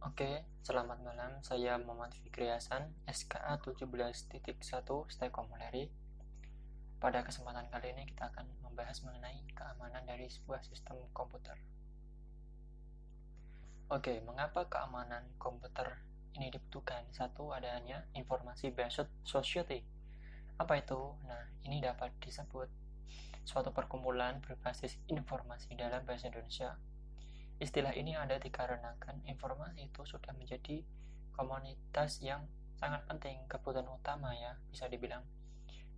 Oke, selamat malam. Saya Muhammad Fikri Hasan, SKA 17.1 Stekomulari. Pada kesempatan kali ini kita akan membahas mengenai keamanan dari sebuah sistem komputer. Oke, mengapa keamanan komputer ini dibutuhkan? Satu, adanya informasi based society. Apa itu? Nah, ini dapat disebut suatu perkumpulan berbasis informasi dalam bahasa Indonesia. Istilah ini ada dikarenakan informasi itu sudah menjadi komunitas yang sangat penting, kebutuhan utama ya, bisa dibilang.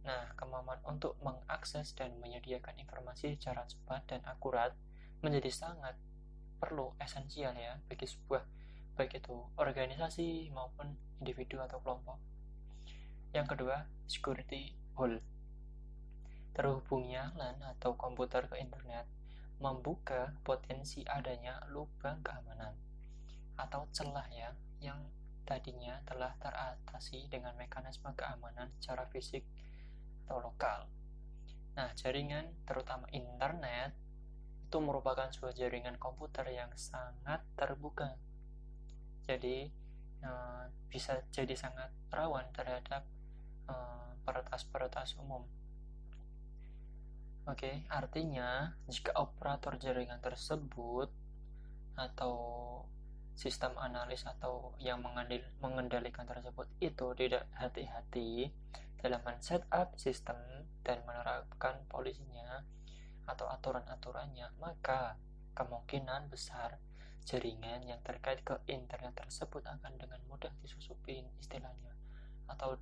Nah, kemampuan untuk mengakses dan menyediakan informasi secara cepat dan akurat menjadi sangat perlu, esensial ya, bagi sebuah baik itu organisasi maupun individu atau kelompok. Yang kedua, security hole. Terhubungnya LAN atau komputer ke internet membuka potensi adanya lubang keamanan atau celah ya yang tadinya telah teratasi dengan mekanisme keamanan secara fisik atau lokal. Nah, jaringan terutama internet itu merupakan sebuah jaringan komputer yang sangat terbuka. Jadi bisa jadi sangat rawan terhadap peretas-peretas umum. Oke, artinya jika operator jaringan tersebut atau sistem analis atau yang mengendalikan tersebut itu tidak hati-hati dalam men-setup sistem dan menerapkan polisinya atau aturan-aturannya, maka kemungkinan besar jaringan yang terkait ke internet tersebut akan dengan mudah disusupin istilahnya, atau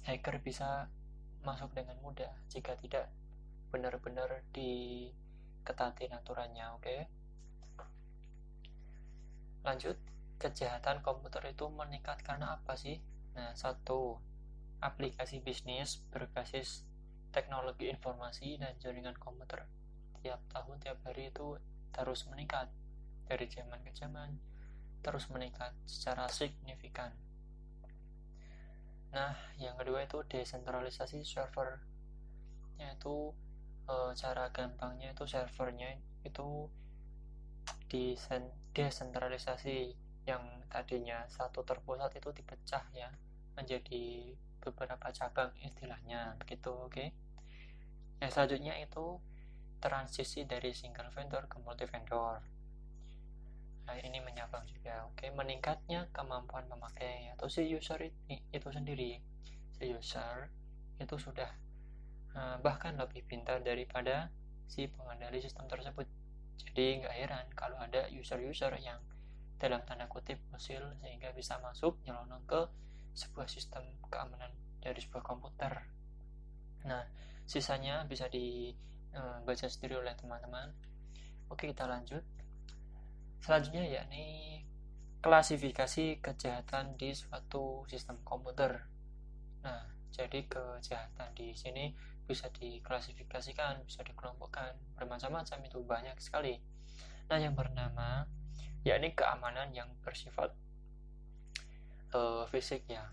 hacker bisa masuk dengan mudah jika tidak benar-benar diketatin aturannya. Oke. Lanjut, kejahatan komputer itu meningkat karena apa sih? Nah, satu, aplikasi bisnis berbasis teknologi informasi dan jaringan komputer tiap tahun, tiap hari itu terus meningkat, dari zaman ke zaman terus meningkat secara signifikan. Nah, yang kedua itu desentralisasi server, yaitu cara gampangnya itu servernya itu desentralisasi, yang tadinya satu terpusat itu dipecah ya menjadi beberapa cabang istilahnya begitu. Oke. Yang selanjutnya itu transisi dari single vendor ke multi vendor. Nah, ini menyabang juga. Oke, meningkatnya kemampuan memakai atau si user itu sendiri. Si user itu sudah bahkan lebih pintar daripada si pengendali sistem tersebut. Jadi nggak heran kalau ada user-user yang dalam tanda kutip usil sehingga bisa masuk nyelonong ke sebuah sistem keamanan dari sebuah komputer. Nah, sisanya bisa dibaca sendiri oleh teman-teman. Oke, kita lanjut. Selanjutnya yakni klasifikasi kejahatan di suatu sistem komputer. Nah, jadi kejahatan di sini bisa diklasifikasikan, bisa dikelompokkan bermacam-macam, itu banyak sekali. Nah, yang pertama yakni keamanan yang bersifat fisik ya,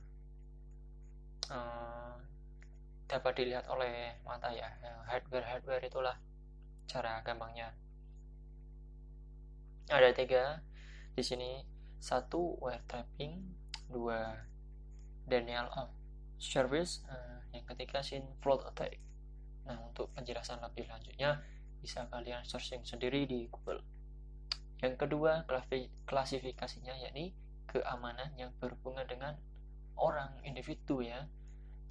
dapat dilihat oleh mata ya, hardware itulah cara gampangnya. Ada 3 di sini. 1, wiretapping. 2, denial of service. Yang ketiga, SYN flood attack. Nah, untuk penjelasan lebih lanjutnya bisa kalian searching sendiri di Google. Yang kedua, klasifikasinya yakni keamanan yang berhubungan dengan orang, individu ya.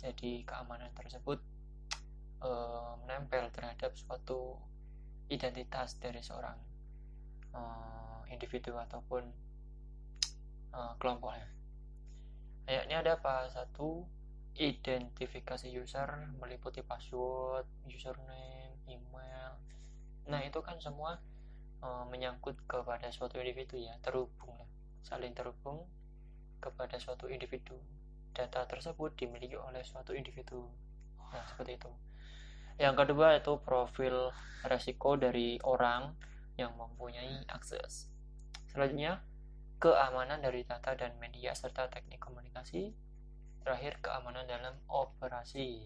Jadi keamanan tersebut menempel terhadap suatu identitas dari seorang individu ataupun kelompoknya. Kayaknya ada apa? 1, identifikasi user meliputi password, username, email. Nah, itu kan semua menyangkut kepada suatu individu ya, saling terhubung kepada suatu individu. Data tersebut dimiliki oleh suatu individu. Nah, seperti itu. Yang kedua itu profil resiko dari orang yang mempunyai akses. Selanjutnya, keamanan dari data dan media serta teknik komunikasi. Terakhir, keamanan dalam operasi.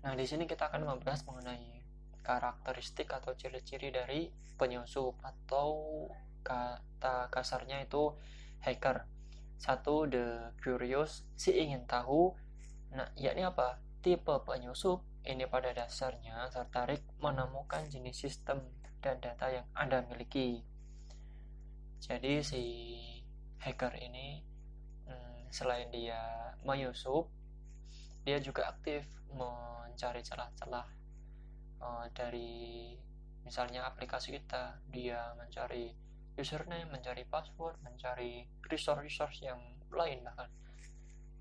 Nah, di sini kita akan membahas mengenai karakteristik atau ciri-ciri dari penyusup, atau kata kasarnya itu hacker. Satu, the curious, si ingin tahu. Nah, yakni apa? Tipe penyusup ini pada dasarnya tertarik menemukan jenis sistem dan data yang Anda miliki. Jadi si hacker ini selain dia menyusup, dia juga aktif mencari celah-celah dari misalnya aplikasi kita. Dia mencari username, mencari password, mencari resource yang lain bahkan.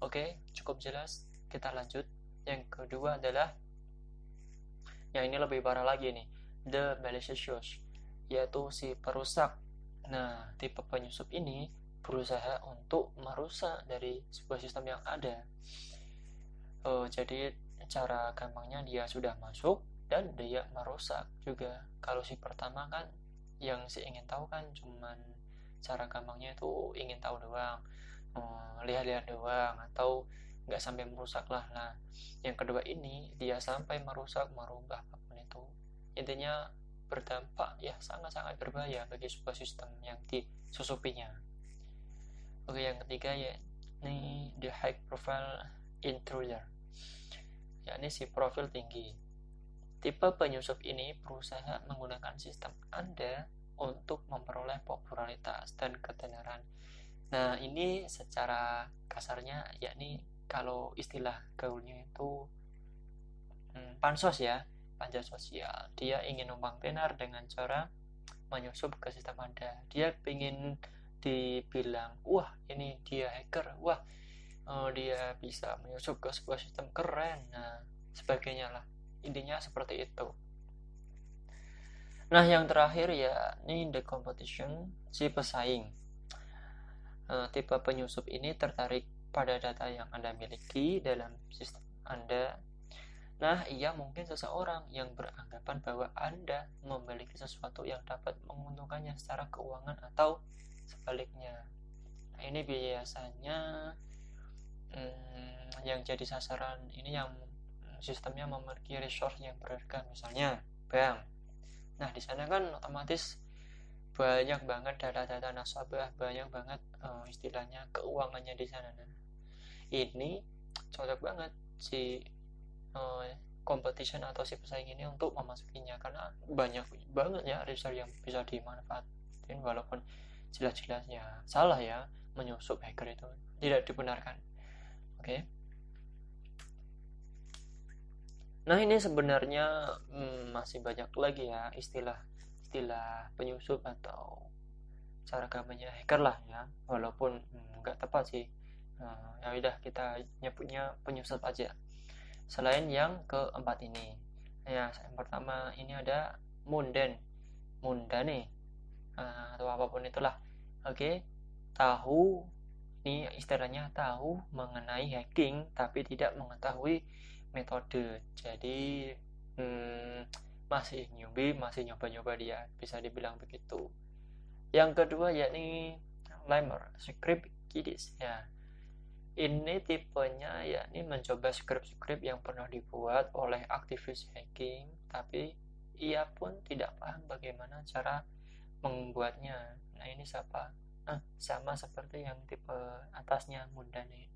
Oke, cukup jelas. Kita lanjut. Yang kedua adalah, yang ini lebih parah lagi nih, the malicious, yaitu si perusak. Nah, tipe penyusup ini berusaha untuk merusak dari sebuah sistem yang ada. Jadi cara gampangnya dia sudah masuk dan dia merusak juga. Kalau si pertama kan yang si ingin tahu kan cuman cara gampangnya itu ingin tahu doang, lihat-lihat doang, atau nggak sampai merusak lah. Nah, yang kedua ini dia sampai merusak, merubah apapun itu. Intinya berdampak ya sangat-sangat berbahaya bagi sebuah sistem yang disusupinya. Oke, yang ketiga ya ini the high profile intruder, yakni si profil tinggi. Tipe penyusup ini berusaha menggunakan sistem Anda untuk memperoleh popularitas dan ketenaran. Nah, ini secara kasarnya yakni kalau istilah gaulnya itu pansos ya, panja sosial. Dia ingin numpang tenar dengan cara menyusup ke sistem Anda. Dia ingin dibilang, wah ini dia hacker, wah dia bisa menyusup ke sebuah sistem keren, nah sebagainya lah. Intinya seperti itu. Nah, yang terakhir ya ini the competition, si pesaing. Tipe penyusup ini tertarik pada data yang Anda miliki dalam sistem Anda. Nah, ia mungkin seseorang yang beranggapan bahwa Anda memiliki sesuatu yang dapat menguntungkannya secara keuangan atau sebaliknya. Nah, ini biasanya yang jadi sasaran ini yang sistemnya memiliki resource yang berharga, misalnya bank. Nah, di sana kan otomatis banyak banget data-data nasabah, banyak banget istilahnya keuangannya di sana. Nah, ini cocok banget si competition atau si pesaing ini untuk memasukinya, karena banyak banget ya resource yang bisa dimanfaatin, walaupun jelas-jelasnya salah ya, menyusup hacker itu tidak dibenarkan. Oke. Nah, ini sebenarnya masih banyak lagi ya istilah penyusup atau cara gampangnya hacker lah ya, walaupun nggak tepat sih. Ya udah kita nyebutnya penyusup aja. Selain yang keempat ini, ya yang pertama ini ada mundane atau apapun itulah. Oke, tahu, ini istilahnya tahu mengenai hacking tapi tidak mengetahui metode. Jadi masih newbie, masih nyoba-nyoba, dia bisa dibilang begitu. Yang kedua yakni Limer script kiddies ya. Ini tipenya yakni mencoba script yang pernah dibuat oleh aktivis hacking, tapi ia pun tidak paham bagaimana cara membuatnya. Nah, ini sama seperti yang tipe atasnya mundane.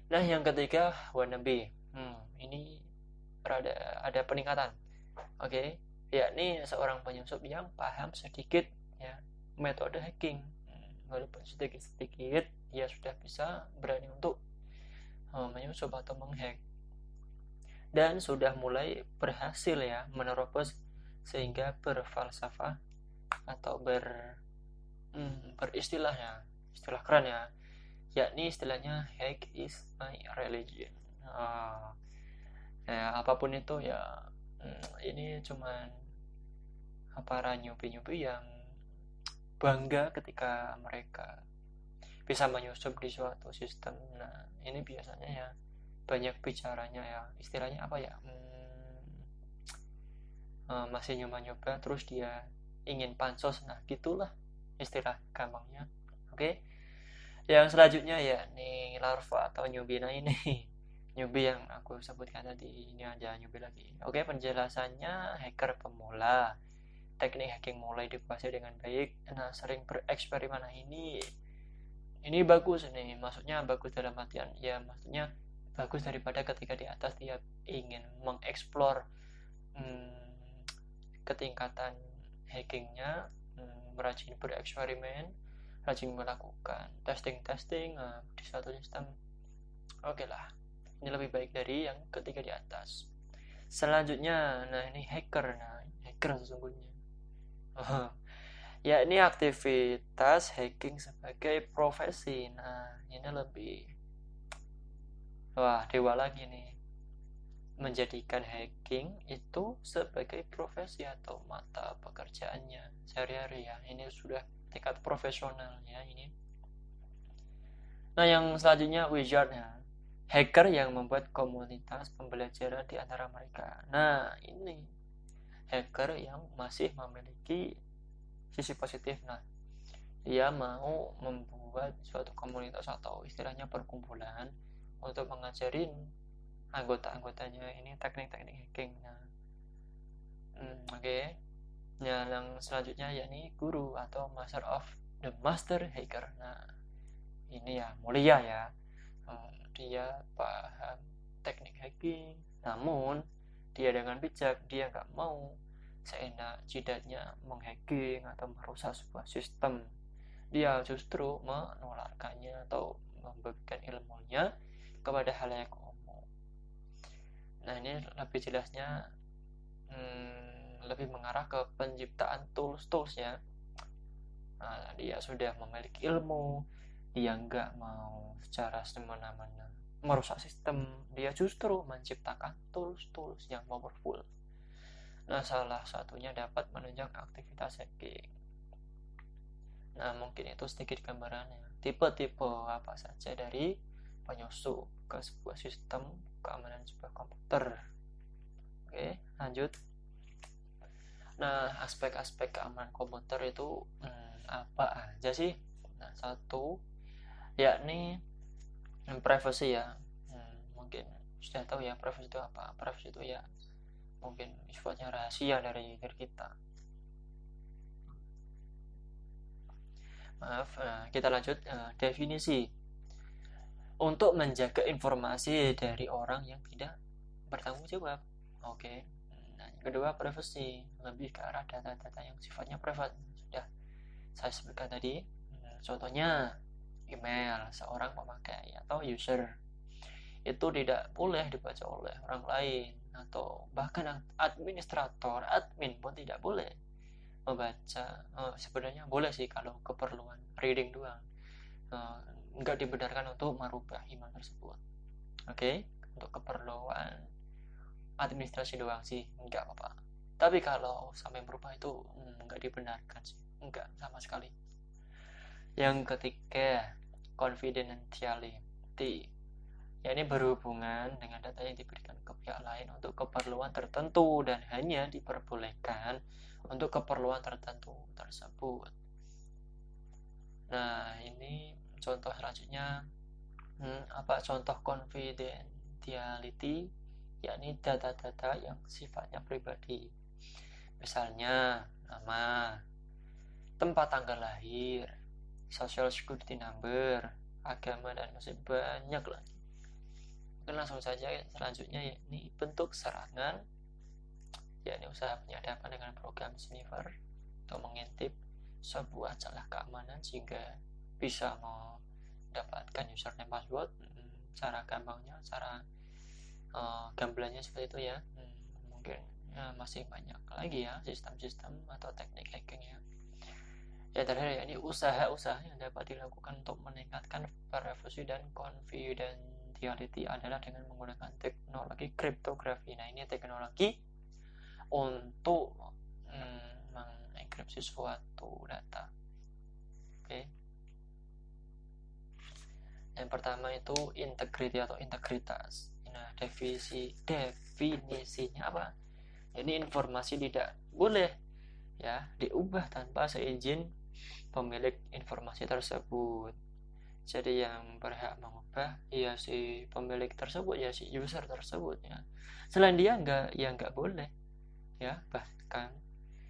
Nah, yang ketiga wannabe. Ini ada peningkatan. Oke, yakni seorang penyusup yang paham sedikit ya metode hacking. Walaupun sedikit-sedikit, ia sudah bisa berani untuk menyusup atau menghack, dan sudah mulai berhasil ya menerobos sehingga berfalsafah atau beristilah keren ya, yakni istilahnya hack is my religion. Ya, apapun itu ya, ini cuman para nyubi-nyubi yang bangga ketika mereka bisa menyusup di suatu sistem. Nah, ini biasanya ya banyak bicaranya ya, istilahnya apa ya, masih nyoba-nyoba terus dia ingin pansos. Nah, gitulah istilah gampangnya. Oke. Yang selanjutnya ya nih larva atau nyubina ini. newbie yang aku sebutkan tadi. Ini aja newbie lagi. Oke, penjelasannya hacker pemula. Teknik hacking mulai dikuasai dengan baik. Nah, sering bereksperimen. Nah, ini bagus nih. Maksudnya bagus dalam artian ya, maksudnya bagus daripada ketika di atas dia ingin mengeksplor ketingkatan hackingnya, rajin bereksperimen, rajin melakukan testing di suatu sistem. Oke lah, ini lebih baik dari yang ketiga di atas. Selanjutnya, nah ini hacker. Nah, hacker sesungguhnya ya ini aktivitas hacking sebagai profesi. Nah, ini lebih dewa lagi nih, menjadikan hacking itu sebagai profesi atau mata pekerjaannya sehari-hari ya. Ini sudah tingkat profesional ya ini. Nah, yang selanjutnya wizardnya, hacker yang membuat komunitas pembelajaran di antara mereka. Nah, ini hacker yang masih memiliki sisi positif. Nah, dia mau membuat suatu komunitas atau istilahnya perkumpulan untuk mengajarin anggota-anggotanya ini teknik-teknik hacking. Nah, oke. Nah, yang selanjutnya yakni guru atau master of the master hacker. Nah, ini ya mulia ya. Dia paham teknik hacking, namun dia dengan bijak, dia nggak mau seenak jidatnya menghacking atau merusak sebuah sistem. Dia justru menularkannya atau membagikan ilmunya kepada halayak umum. Nah, ini lebih jelasnya lebih mengarah ke penciptaan tools ya. Nah, dia sudah memiliki ilmu, dia nggak mau secara semena-mena merusak sistem, dia justru menciptakan tools yang powerful. Nah, salah satunya dapat menunjang aktivitas hacking. Nah, mungkin itu sedikit gambarannya. Tipe-tipe apa saja dari penyusup ke sebuah sistem keamanan sebuah komputer. Oke, lanjut. Nah, aspek-aspek keamanan komputer itu apa aja sih? Nah, satu yakni privacy ya. Mungkin sudah tahu ya privacy itu apa. Privacy itu ya mungkin sifatnya rahasia dari diri kita. Maaf, kita lanjut. Definisi untuk menjaga informasi dari orang yang tidak bertanggung jawab. Oke. Nah, yang kedua privacy, lebih ke arah data-data yang sifatnya private. Sudah saya sebutkan tadi. Contohnya email seorang pemakai atau user itu tidak boleh dibaca oleh orang lain, atau bahkan administrator, admin pun tidak boleh membaca. Sebenarnya boleh sih kalau keperluan reading doang, nggak dibenarkan untuk merubah email tersebut. Oke, untuk keperluan administrasi doang sih nggak apa-apa, tapi kalau sampai merubah itu nggak dibenarkan sih, nggak sama sekali. Yang ketiga, confidentiality, yakni berhubungan dengan data yang diberikan ke pihak lain untuk keperluan tertentu dan hanya diperbolehkan untuk keperluan tertentu tersebut. Nah, ini contoh selanjutnya. Apa contoh confidentiality? Yakni data-data yang sifatnya pribadi. Misalnya nama, tempat tanggal lahir, social security number, agama, dan masih banyak lagi. Langsung saja selanjutnya, yakni bentuk serangan, yakni usaha penyadapan dengan program sniffer untuk mengintip sebuah celah keamanan sehingga bisa mendapatkan username password. Cara gampangnya, cara gambarannya seperti itu ya. Mungkin masih banyak lagi ya sistem-sistem atau teknik hacking ya. Ya, terakhir ini usaha-usaha yang dapat dilakukan untuk meningkatkan privacy dan confidentiality adalah dengan menggunakan teknologi kriptografi. Nah, ini teknologi untuk mengenkripsi suatu data. Oke. Yang pertama itu integrity atau integritas. Nah, definisinya apa? Ini informasi tidak boleh ya diubah tanpa seizin pemilik informasi tersebut. Jadi yang berhak mengubah ya si pemilik tersebut, ya si user tersebut ya. Selain dia nggak boleh ya, bahkan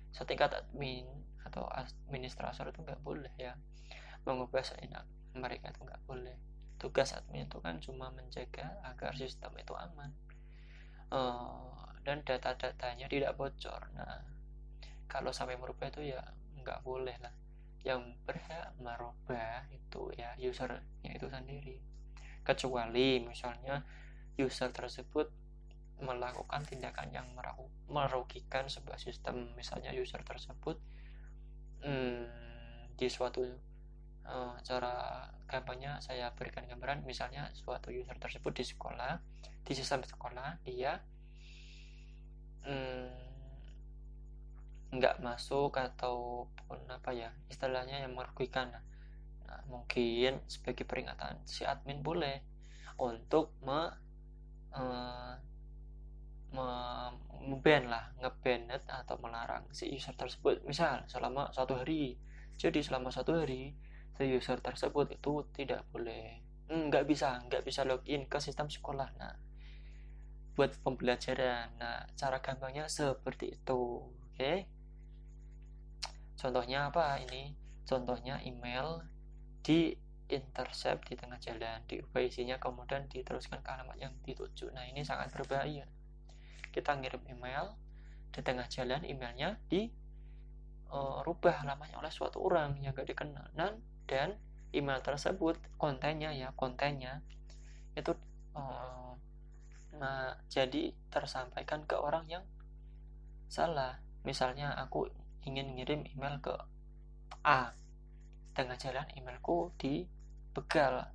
setingkat admin atau administrator itu nggak boleh ya mengubah seenak mereka, itu nggak boleh. Tugas admin itu kan cuma menjaga agar sistem itu aman, dan data-datanya tidak bocor. Nah, kalau sampai merubah itu ya nggak boleh lah. Yang berhak merubah itu ya usernya itu sendiri, kecuali misalnya user tersebut melakukan tindakan yang merugikan sebuah sistem. Misalnya user tersebut di suatu cara gampangnya saya berikan gambaran, misalnya suatu user tersebut di sekolah, di sistem sekolah dia nggak masuk ataupun apa ya istilahnya yang merugikan. Nah, mungkin sebagai peringatan si admin boleh untuk nge-ban lah, nge-banned atau melarang si user tersebut, misal selama 1 hari. Jadi selama 1 hari si user tersebut itu tidak boleh, nggak bisa login ke sistem sekolah. Nah, buat pembelajaran. Nah, cara gampangnya seperti itu. Oke. Contohnya apa ini? Contohnya email di intercept di tengah jalan, diubah isinya kemudian diteruskan ke alamat yang dituju. Nah, ini sangat berbahaya. Kita ngirim email di tengah jalan, emailnya dirubah alamatnya oleh suatu orang yang gak dikenal, dan email tersebut kontennya itu jadi tersampaikan ke orang yang salah. Misalnya aku ingin ngirim email ke A, tengah jalan emailku dibegal.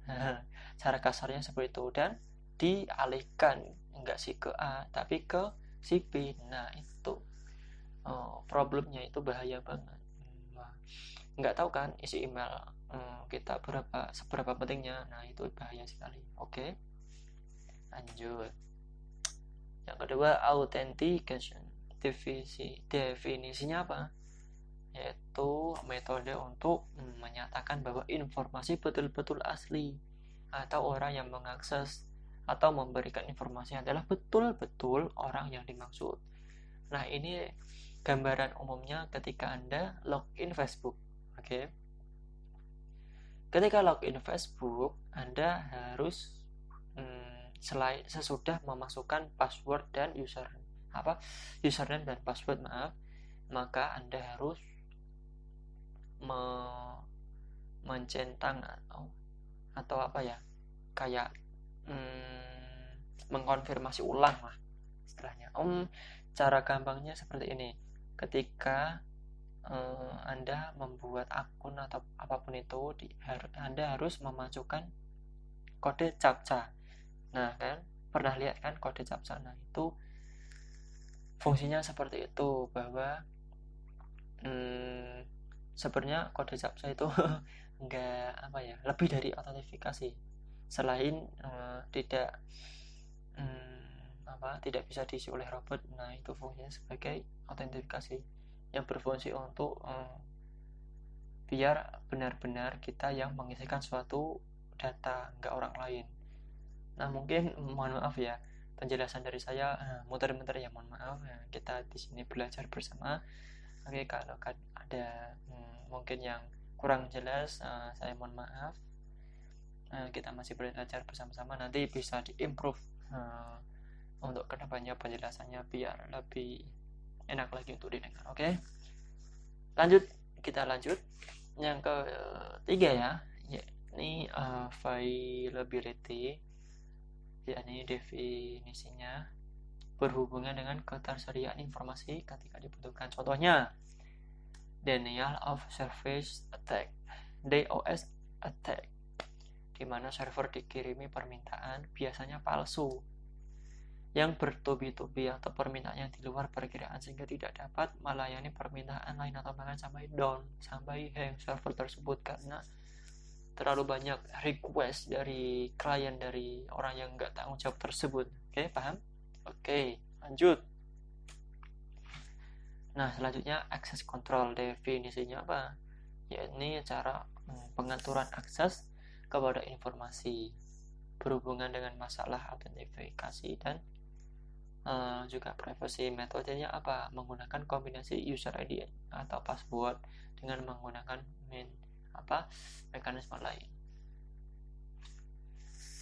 Cara kasarnya seperti itu, dan dialihkan enggak sih ke A tapi ke si B. Nah, itu problemnya, itu bahaya banget. Nggak tahu kan isi email kita seberapa pentingnya. Nah, itu bahaya sekali. Oke, lanjut. Yang kedua, authentication. Definisinya apa? Yaitu metode untuk menyatakan bahwa informasi betul-betul asli, atau orang yang mengakses atau memberikan informasi adalah betul-betul orang yang dimaksud. Nah, ini gambaran umumnya ketika Anda login Facebook. Oke. Ketika login Facebook, Anda harus sesudah memasukkan password dan username dan password, maka Anda harus mencentang atau apa ya, kayak mengkonfirmasi ulang lah istilahnya. Cara gampangnya seperti ini. Ketika Anda membuat akun atau apapun itu, Anda harus memasukkan kode captcha. Nah, kan pernah lihat kan kode captcha? Nah, itu fungsinya seperti itu, bahwa sebenarnya kode captcha itu enggak apa ya, lebih dari autentifikasi. Selain tidak bisa diisi oleh robot. Nah, itu fungsinya sebagai autentifikasi yang berfungsi untuk biar benar-benar kita yang mengisikan suatu data, enggak orang lain. Nah, mungkin mohon maaf ya penjelasan dari saya muter-muter ya, mohon maaf ya. Kita di sini belajar bersama. Oke, kalau ada mungkin yang kurang jelas, saya mohon maaf. Kita masih belajar bersama-sama, nanti bisa diimprove untuk kedepannya penjelasannya biar lebih enak lagi untuk didengar. Oke, kita lanjut yang ketiga ya, ini availability, yakni definisinya berhubungan dengan ketersediaan informasi ketika dibutuhkan. Contohnya denial of service attack, DOS attack, di mana server dikirimi permintaan biasanya palsu yang bertubi-tubi atau permintaan yang di luar perkiraan sehingga tidak dapat melayani permintaan lain, atau bahkan sampai down, sampai hang server tersebut karena terlalu banyak request dari klien, dari orang yang nggak tanggung jawab tersebut. Oke, paham? Oke, lanjut. Nah, selanjutnya access control. Definisinya apa? Yakni cara pengaturan akses kepada informasi berhubungan dengan masalah autentifikasi dan juga privacy. Metodenya apa? Menggunakan kombinasi user ID atau password dengan menggunakan mekanisme lain.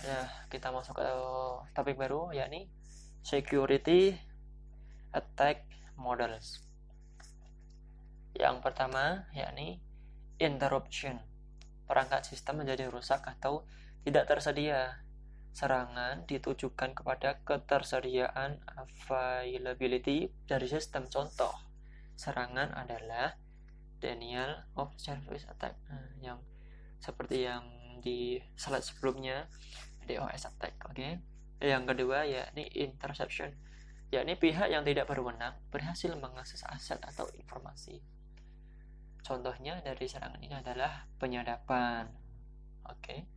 Nah, kita masuk ke topik baru, yakni security attack models. Yang pertama yakni interruption. Perangkat sistem menjadi rusak atau tidak tersedia. Serangan ditujukan kepada ketersediaan availability dari sistem. Contoh serangan adalah denial of service attack, yang seperti yang di slide sebelumnya, DOS attack. Oke. Yang kedua yakni interception, yakni pihak yang tidak berwenang berhasil mengakses aset atau informasi. Contohnya dari serangan ini adalah penyadapan. Oke.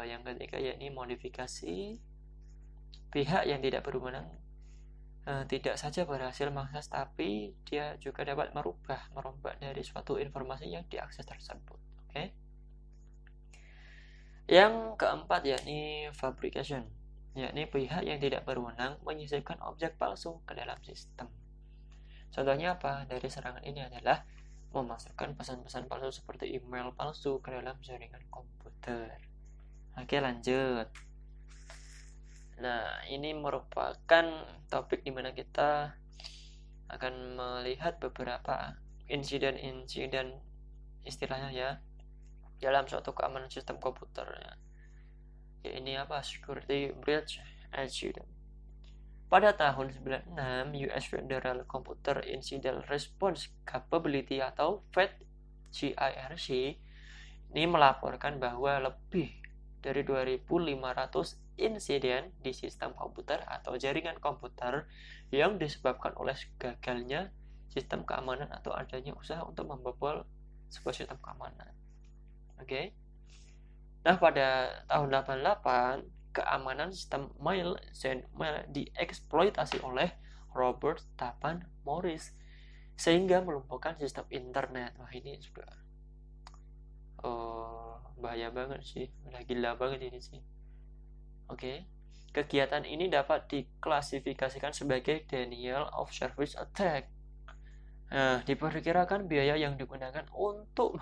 Yang ketiga yakni modifikasi, pihak yang tidak berwenang tidak saja berhasil mengakses, tapi dia juga dapat merombak dari suatu informasi yang diakses tersebut. Oke. Yang keempat yakni fabrication, yakni pihak yang tidak berwenang menyisipkan objek palsu ke dalam sistem. Contohnya apa? Dari serangan ini adalah memasukkan pesan-pesan palsu seperti email palsu ke dalam jaringan komputer. Oke, lanjut. Nah, ini merupakan topik di mana kita akan melihat beberapa insiden-insiden istilahnya ya dalam suatu keamanan sistem komputer. Ya, ini apa? Security breach incident. Pada tahun 96, US Federal Computer Incident Response Capability atau FED GIRC ini melaporkan bahwa lebih dari 2.500 insiden di sistem komputer atau jaringan komputer yang disebabkan oleh gagalnya sistem keamanan atau adanya usaha untuk membobol sebuah sistem keamanan. Oke. Nah, pada tahun 88, keamanan sistem mail dieksploitasi oleh Robert Tappan Morris sehingga melumpuhkan sistem internet. Wah, ini juga bahaya banget sih, udah gila banget ini sih. Oke. Kegiatan ini dapat diklasifikasikan sebagai denial of service attack. Nah, diperkirakan biaya yang digunakan untuk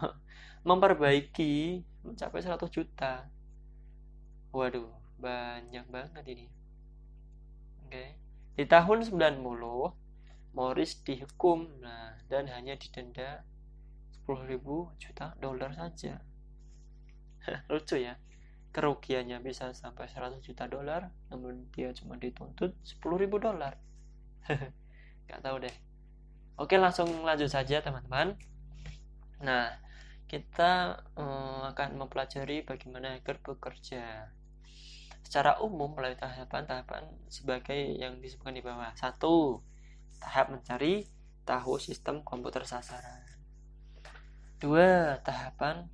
memperbaiki mencapai 100 juta. Waduh, banyak banget ini. Oke. Di tahun 90, Morris dihukum dan hanya didenda 10.000 juta dolar saja. Lucu ya, kerugiannya bisa sampai 100 juta dolar, namun dia cuma dituntut 10.000 dolar. Gak tahu deh. Oke, langsung lanjut saja teman-teman. Nah, kita akan mempelajari bagaimana hacker bekerja secara umum melalui tahapan-tahapan sebagai yang disebutkan di bawah. 1. Tahap mencari tahu sistem komputer sasaran. 2. Tahapan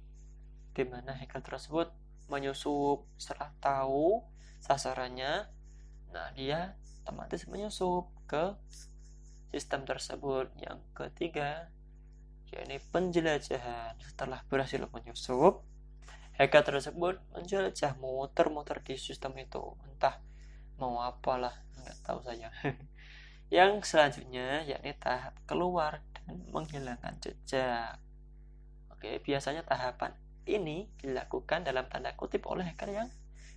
di mana hacker tersebut menyusup. Setelah tahu sasarannya, nah dia otomatis menyusup ke sistem tersebut. Yang ketiga, yakni penjelajahan. Setelah berhasil menyusup, hacker tersebut menjelajah, muter-muter di sistem itu, entah mau apalah, nggak tahu saya. Yang selanjutnya yakni tahap keluar dan menghilangkan jejak. Oke, biasanya tahapan ini dilakukan dalam tanda kutip oleh hacker yang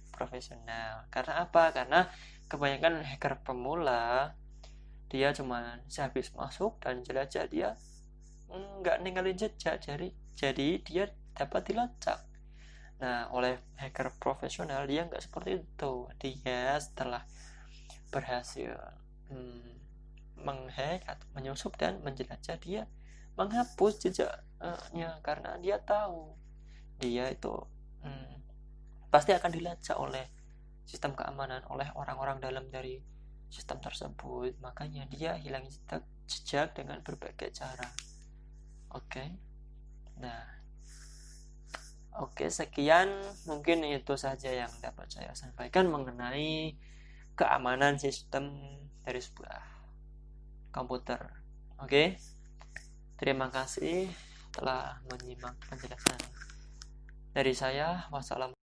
profesional. Karena apa? Karena kebanyakan hacker pemula dia cuma sehabis masuk dan jelajah, dia nggak ninggalin jejak, jadi dia dapat dilacak. Nah, oleh hacker profesional dia nggak seperti itu. Dia setelah berhasil menghack atau menyusup dan menjelajah, dia menghapus jejaknya karena dia tahu dia itu pasti akan dilacak oleh sistem keamanan, oleh orang-orang dalam dari sistem tersebut. Makanya dia hilang jejak dengan berbagai cara. Oke. Nah, oke, sekian mungkin itu saja yang dapat saya sampaikan mengenai keamanan sistem dari sebuah komputer. Oke. Terima kasih telah menyimak penjelasan Dari saya, wassalamualaikum.